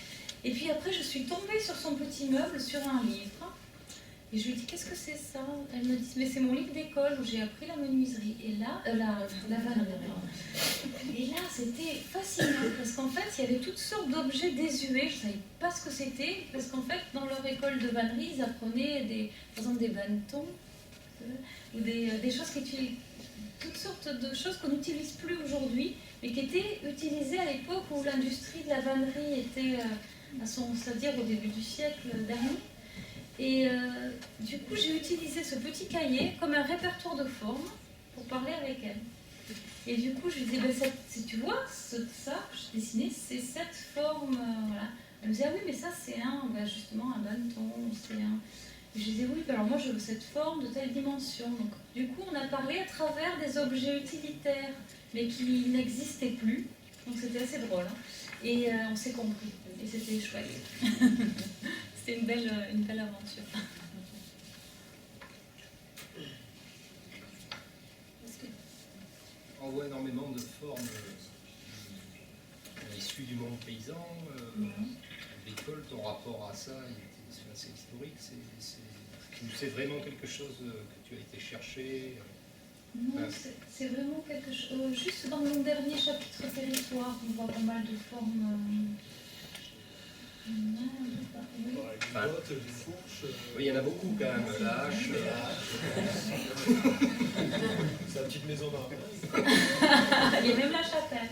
et puis après je suis tombée sur son petit meuble, sur un livre. Et je lui ai dit, qu'est-ce que c'est ça? Elle me dit, mais c'est mon livre d'école où j'ai appris la menuiserie. Et là, la vannerie. Et là, c'était fascinant parce qu'en fait, il y avait toutes sortes d'objets désuets. Je ne savais pas ce que c'était parce qu'en fait, dans leur école de vannerie, ils apprenaient par exemple des bannetons ou des choses qui utilisent, toutes sortes de choses qu'on n'utilise plus aujourd'hui, mais qui étaient utilisées à l'époque où l'industrie de la vannerie était c'est-à-dire au début du siècle dernier. Et du coup, j'ai utilisé ce petit cahier comme un répertoire de formes pour parler avec elle. Et du coup, je lui disais, si tu vois, ça que je dessinais, c'est cette forme. Voilà. Elle me disait, ah oui, mais ça, c'est justement un bannetton. C'est un... Et je disais, oui, alors moi, je veux cette forme de telle dimension. Donc, du coup, on a parlé à travers des objets utilitaires, mais qui n'existaient plus. Donc, c'était assez drôle. Hein. Et on s'est compris. Et c'était chouette. C'était une belle aventure. On voit énormément de formes issues du monde paysan. L'école, ton rapport à ça, c'est assez historique. C'est vraiment quelque chose que tu as été chercher. Non, c'est vraiment quelque chose. Juste dans mon dernier chapitre territoire, on voit pas mal de formes. Oui, il y en a beaucoup quand même. La hache. C'est la petite maison d'arbre. Il y a même la chapelle.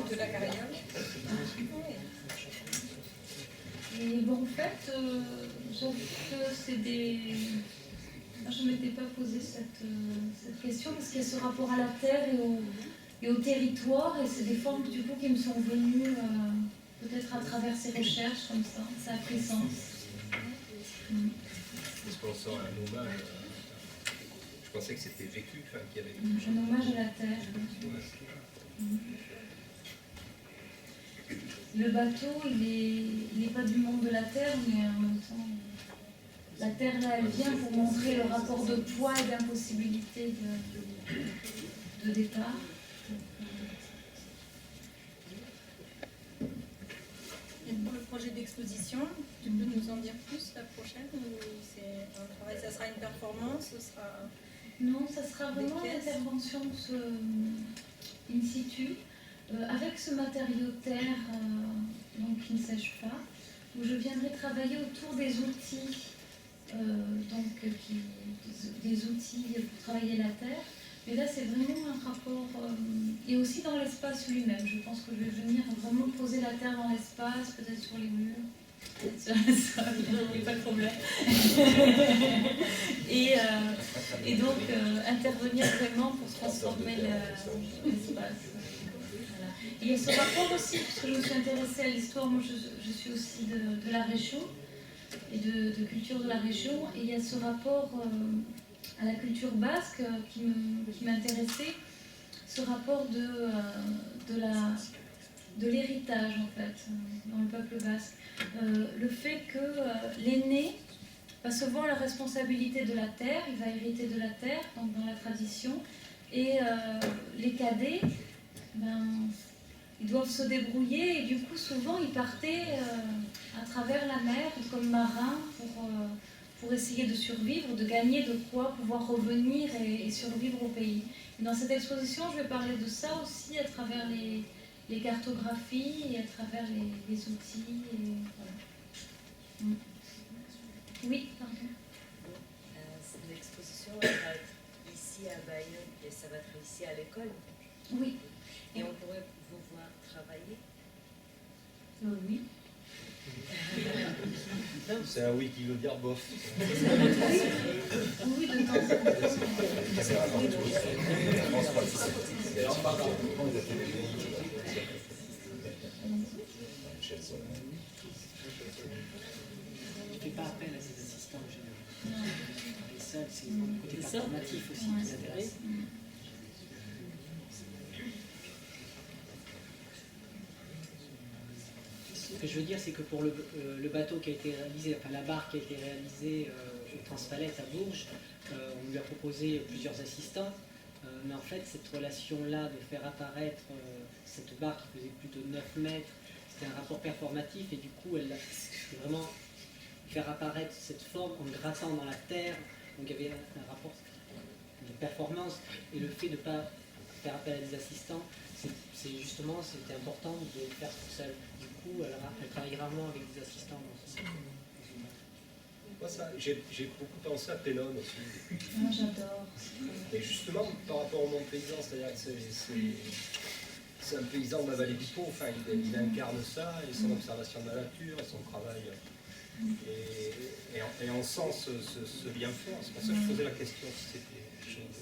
De la carriole. Et bon, en fait, j'avoue que c'est des... Je ne m'étais pas posé cette question parce qu'il y a ce rapport à la terre et au territoire, et c'est des formes du coup qui me sont venues peut-être à travers ces recherches comme ça. Ça a pris sens. Est-ce qu'on sent un hommage? Je pensais que c'était vécu, qu'il y avait... Un hommage à la terre. Le bateau, il n'est pas du monde de la terre, mais en même temps, la terre là, elle vient pour montrer le rapport de poids et d'impossibilité de départ. Et pour le projet d'exposition, tu peux nous en dire plus la prochaine ou c'est un travail, ça sera une performance, ce sera... Non, ça sera vraiment une intervention in situ, avec ce matériau terre donc, qui ne sèche pas, où je viendrai travailler autour des outils, des outils pour travailler la terre. Mais là, c'est vraiment un rapport, et aussi dans l'espace lui-même. Je pense que je vais venir vraiment poser la terre dans l'espace, peut-être sur les murs, peut-être sur le sol, il n'y a pas de problème. et donc, intervenir vraiment pour transformer l'espace. Voilà. Et il y a ce rapport aussi, puisque je me suis intéressée à l'histoire, moi je suis aussi de la région, et de culture de la région, et il y a ce rapport... à la culture basque qui m'intéressait, ce rapport de l'héritage en fait dans le peuple basque. Le fait que l'aîné va se voir la responsabilité de la terre, il va hériter de la terre donc dans la tradition, et les cadets, ils doivent se débrouiller et du coup souvent ils partaient à travers la mer comme marins pour essayer de survivre, de gagner de quoi pouvoir revenir et survivre au pays. Et dans cette exposition, je vais parler de ça aussi à travers les cartographies et à travers les outils. Et voilà. Oui, pardon. L'exposition va être ici à Bayonne et ça va être ici à l'école. Oui. Et on pourrait vous voir travailler. Oui. C'est un oui qui veut dire bof. Oui, de temps en temps. c'est le côté performatif aussi qui nous intéresse. Ce que je veux dire, c'est que pour le bateau qui a été réalisé, enfin la barque qui a été réalisée au Transpalette à Bourges, on lui a proposé plusieurs assistants, mais en fait cette relation-là de faire apparaître cette barque qui faisait plus de 9 mètres, c'était un rapport performatif et du coup c'était vraiment faire apparaître cette forme en grattant dans la terre, donc il y avait un rapport de performance et le fait de ne pas faire appel à des assistants, c'est justement, c'était important de le faire toute seule. Du coup, elle travaille rarement avec des assistants. Moi, j'ai beaucoup pensé à Pénon aussi. Moi, j'adore. Et justement, par rapport au monde paysan, c'est-à-dire que c'est un paysan de la vallée du Pau, enfin, il incarne ça, et son observation de la nature, et son travail. Et on sent ce lien fort. C'est pour ça que je posais la question si c'était quelque chose.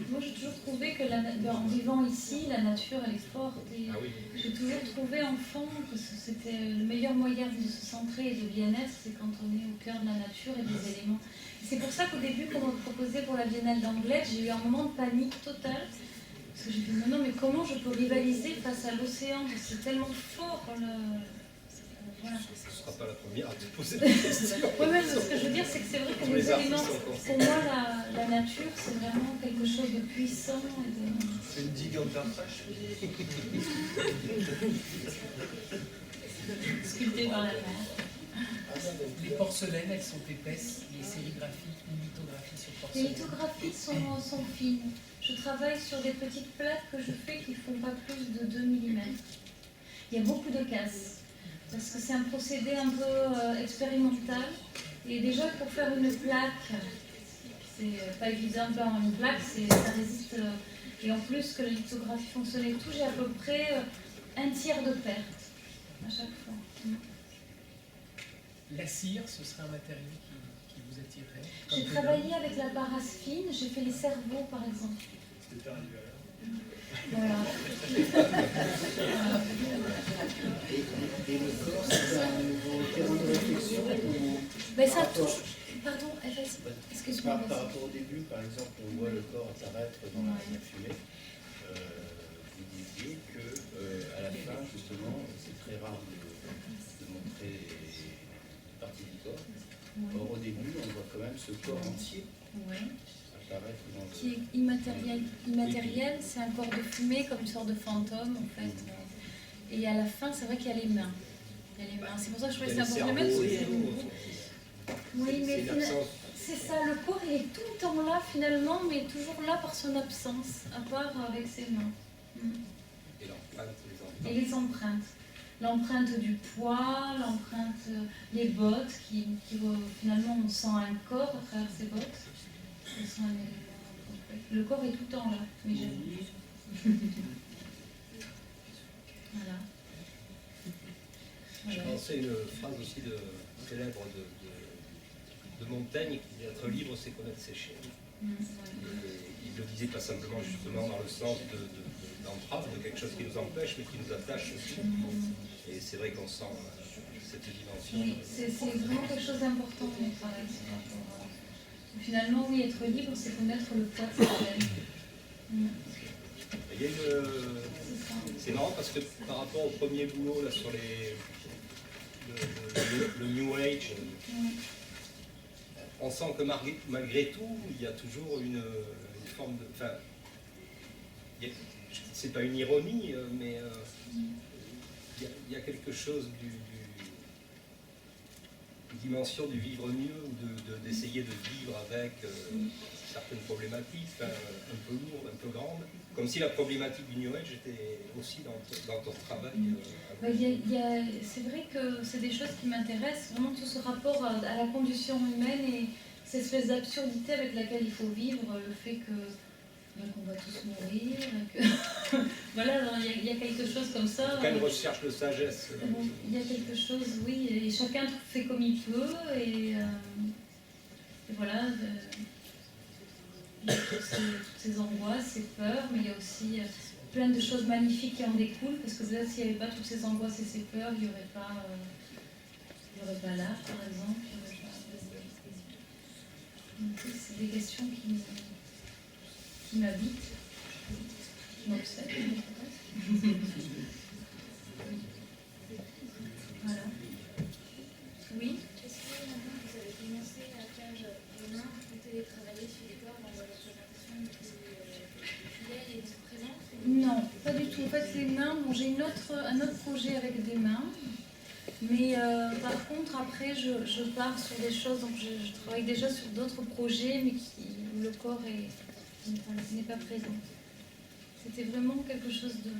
Moi, j'ai toujours trouvé que en vivant ici, la nature, elle est forte. Et j'ai toujours trouvé enfant que c'était le meilleur moyen de se centrer et de bien-être, c'est quand on est au cœur de la nature et des éléments. C'est pour ça qu'au début, quand on me proposait pour la Biennale d'Anglet, j'ai eu un moment de panique totale. Parce que j'ai dit non, mais comment je peux rivaliser face à l'océan? C'est tellement fort. Voilà. Ce ne sera pas la première à te poser la question. Oui, mais ce que je veux dire, c'est que c'est vrai que les éléments, pour moi, la nature, c'est vraiment quelque chose de puissant. C'est une digue en terre fraîche. Sculptée par la mer. Les porcelaines, elles sont épaisses, les sérigraphies, les lithographies sur porcelaine. Les lithographies sont fines. Je travaille sur des petites plaques que je fais qui ne font pas plus de 2 mm. Il y a beaucoup de casse. Parce que c'est un procédé un peu expérimental. Et déjà, pour faire une plaque, c'est pas évident. Une plaque, ça résiste. Et en plus, que la lithographie fonctionne et tout, j'ai à peu près un tiers de perte à chaque fois. La cire, ce serait un matériau qui vous attirerait? J'ai travaillé avec la paraffine, j'ai fait les cerveaux, par exemple. C'était arrivé à l'heure. Voilà. Et le corps, c'est un nouveau terrain de réflexion Mais ça touche. Pardon, excuse-moi. Par rapport au début, par exemple, on voit le corps apparaître dans la fumée. Vous disiez qu'à la fin, justement, c'est très rare de montrer une partie du corps. Or, au début, on voit quand même ce corps entier. Qui est immatériel, c'est un corps de fumée comme une sorte de fantôme en fait. Et à la fin, c'est vrai qu'il y a les mains. C'est pour ça que je trouvais ça important. Même oui, mais c'est ça, le corps il est tout le temps là finalement, mais toujours là par son absence, à part avec ses mains. Et l'empreinte, et les empreintes. L'empreinte du poids, l'empreinte, les bottes, qui finalement on sent un corps à travers ces bottes. Le corps est tout le temps là, mais j'aime. Voilà. Je pensais à une phrase aussi célèbre de Montaigne qui dit être libre, c'est connaître ses chaînes. Il le disait pas simplement justement dans le sens d'entrave, de quelque chose qui nous empêche, mais qui nous attache aussi. Et c'est vrai qu'on sent cette dimension. Oui, c'est vraiment quelque chose d'important dans le travail. Finalement, oui, être libre, c'est connaître le poids de sa chaîne. C'est marrant parce que par rapport au premier boulot là, sur le New Age, on sent que malgré tout, il y a toujours une forme de... Enfin, c'est pas une ironie, mais il y a quelque chose d'une dimension du vivre mieux, ou d'essayer de vivre avec certaines problématiques un peu lourdes, un peu grandes, comme si la problématique du New Age était aussi dans ton travail. C'est vrai que c'est des choses qui m'intéressent, vraiment tout ce rapport à la condition humaine et cette espèce d'absurdité avec laquelle il faut vivre, le fait qu'on va tous mourir, que voilà, il y a quelque chose comme ça. Quelle recherche de sagesse. Il y a quelque chose, oui, et chacun fait comme il peut, et voilà, il y a toutes ces angoisses, ces peurs, mais il y a aussi plein de choses magnifiques qui en découlent, parce que peut-être s'il n'y avait pas toutes ces angoisses et ces peurs, il n'y aurait pas l'art, par exemple. C'est des questions qui m'habitent, qui m'obsèdent. Voilà. Oui. Est-ce que maintenant vous avez commencé à faire les mains pour télétravailler sur les corps dans la représentation de fidèles et de présence? Non, pas du tout. En fait, les mains, bon, j'ai un autre projet avec des mains. Mais par contre, après, je pars sur des choses, donc je travaille déjà sur d'autres projets, mais où le corps n'est pas présent. C'était vraiment quelque chose de...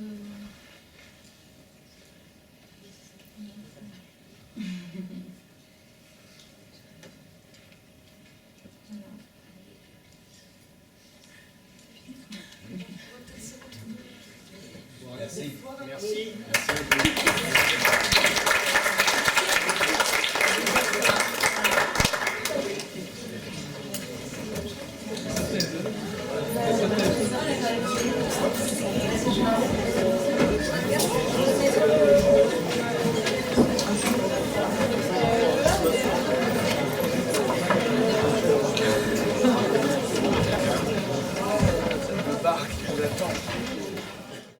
Merci. Merci. Merci.